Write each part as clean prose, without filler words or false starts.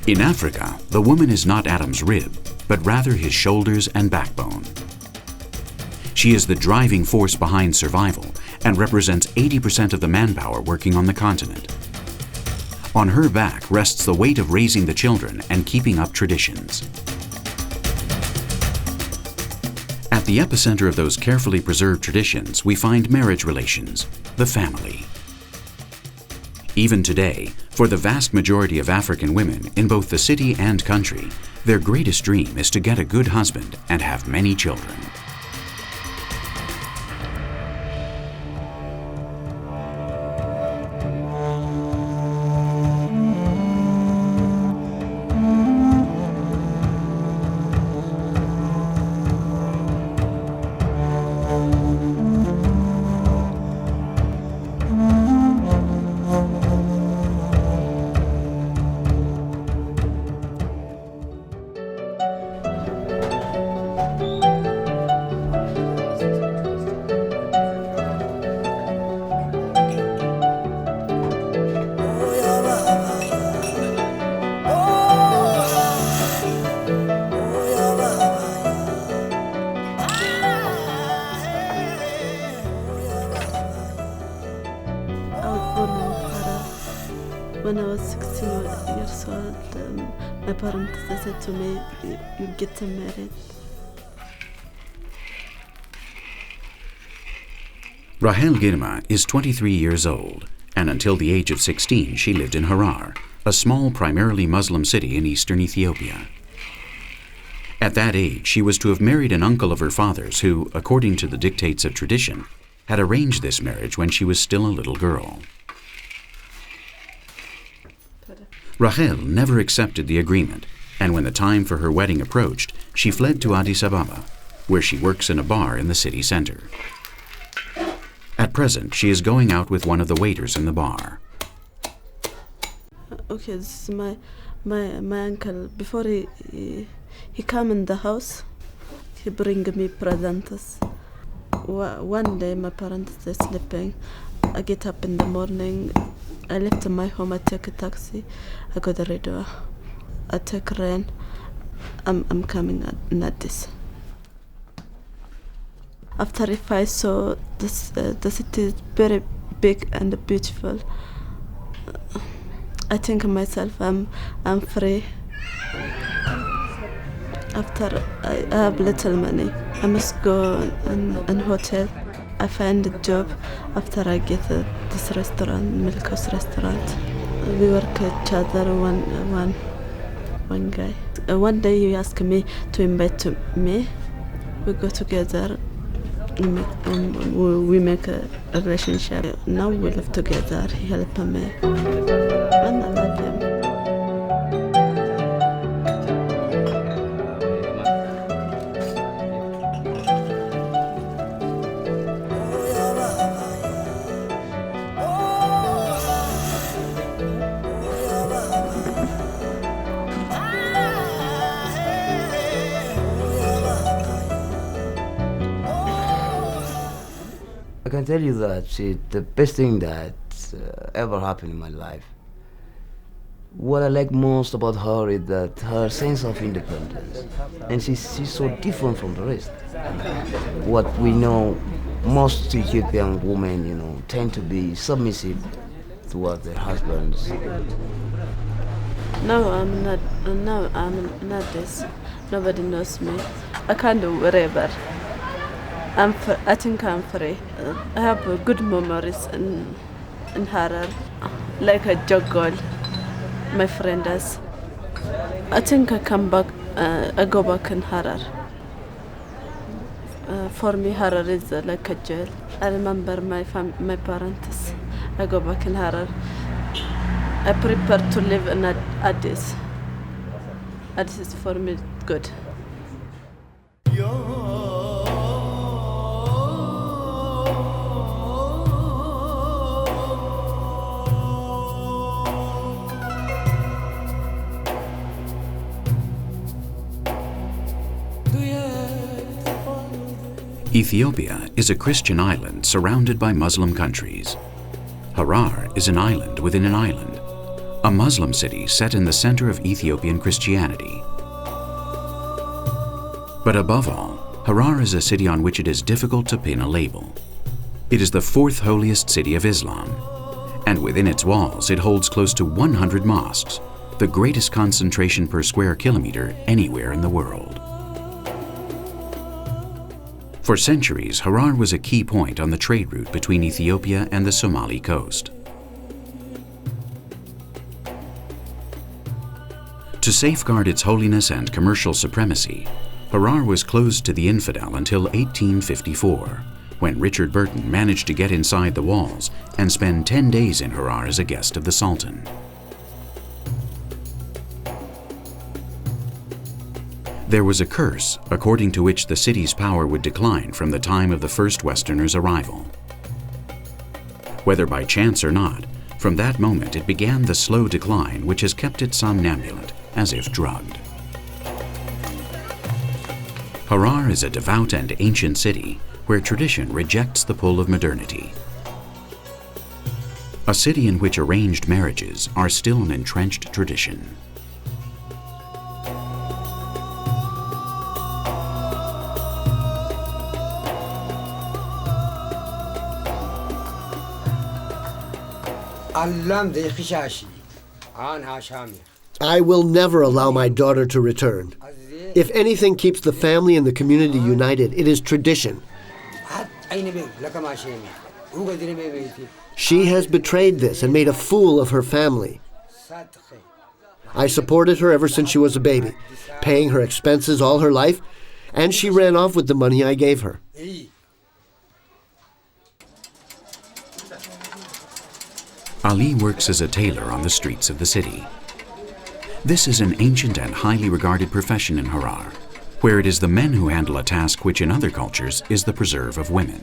In Africa, the woman is not Adam's rib, but rather his shoulders and backbone. She is the driving force behind survival and represents 80% of the manpower working on the continent. On her back rests the weight of raising the children and keeping up traditions. At the epicenter of those carefully preserved traditions, we find marriage relations, the family. Even today, for the vast majority of African women in both the city and country, their greatest dream is to get a good husband and have many children. When I was 16 years old, my parents said to me, you get married. Rahel Girma is 23 years old, and until the age of 16 she lived in Harar, a small primarily Muslim city in eastern Ethiopia. At that age, she was to have married an uncle of her father's who, according to the dictates of tradition, had arranged this marriage when she was still a little girl. Rahel never accepted the agreement, and when the time for her wedding approached, she fled to Addis Abeba, where she works in a bar in the city center. At present, she is going out with one of the waiters in the bar. Okay, this is my uncle. Before he come in the house, he bring me presents. One day my parents are sleeping. I get up in the morning. I left my home. I take a taxi. I go to the radio. I take rain. I'm coming at Addis. After if I saw this, the city is very big and beautiful, I think myself I'm free. After I have little money, I must go in hotel. I find a job. After I get this restaurant, Milkos restaurant, we work each other. One guy. One day he asked me to invite me. We go together. We make a relationship. Now we live together. He helped me, and I love him. I can tell you that she's the best thing that ever happened in my life. What I like most about her is that her sense of independence, and she's so different from the rest. What we know, most Ethiopian women, tend to be submissive towards their husbands. No, I'm not. No, I'm not this. Nobody knows me. I can do whatever. I think I'm free. I have good memories in Harar, like a juggle. My friend does. I think I come back. I go back in Harar. For me, Harar is like a jail. I remember my parents. I go back in Harar. I prepare to live in Addis. Addis is for me good. Ethiopia is a Christian island surrounded by Muslim countries. Harar is an island within an island, a Muslim city set in the center of Ethiopian Christianity. But above all, Harar is a city on which it is difficult to pin a label. It is the fourth holiest city of Islam, and within its walls it holds close to 100 mosques, the greatest concentration per square kilometer anywhere in the world. For centuries, Harar was a key point on the trade route between Ethiopia and the Somali coast. To safeguard its holiness and commercial supremacy, Harar was closed to the infidel until 1854, when Richard Burton managed to get inside the walls and spend 10 days in Harar as a guest of the Sultan. There was a curse, according to which the city's power would decline from the time of the first Westerners' arrival. Whether by chance or not, from that moment it began the slow decline which has kept it somnambulant, as if drugged. Harar is a devout and ancient city where tradition rejects the pull of modernity. A city in which arranged marriages are still an entrenched tradition. I will never allow my daughter to return. If anything keeps the family and the community united, it is tradition. She has betrayed this and made a fool of her family. I supported her ever since she was a baby, paying her expenses all her life, and she ran off with the money I gave her. Ali works as a tailor on the streets of the city. This is an ancient and highly regarded profession in Harar, where it is the men who handle a task which in other cultures is the preserve of women.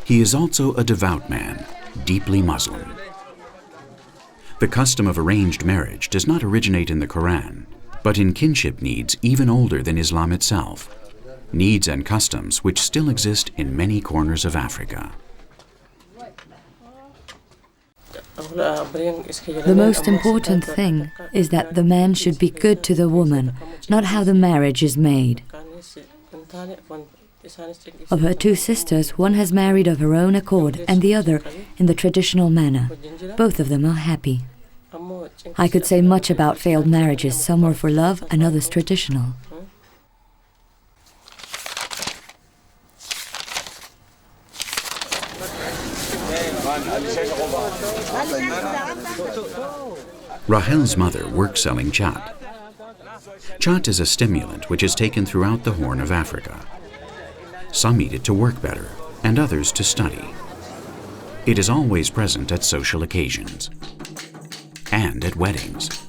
He is also a devout man, deeply Muslim. The custom of arranged marriage does not originate in the Quran, but in kinship needs even older than Islam itself, needs and customs which still exist in many corners of Africa. The most important thing is that the man should be good to the woman, not how the marriage is made. Of her two sisters, one has married of her own accord and the other in the traditional manner. Both of them are happy. I could say much about failed marriages. Some were for love and others traditional. Rahel's mother works selling chat. Chat is a stimulant which is taken throughout the Horn of Africa. Some eat it to work better, and others to study. It is always present at social occasions and at weddings.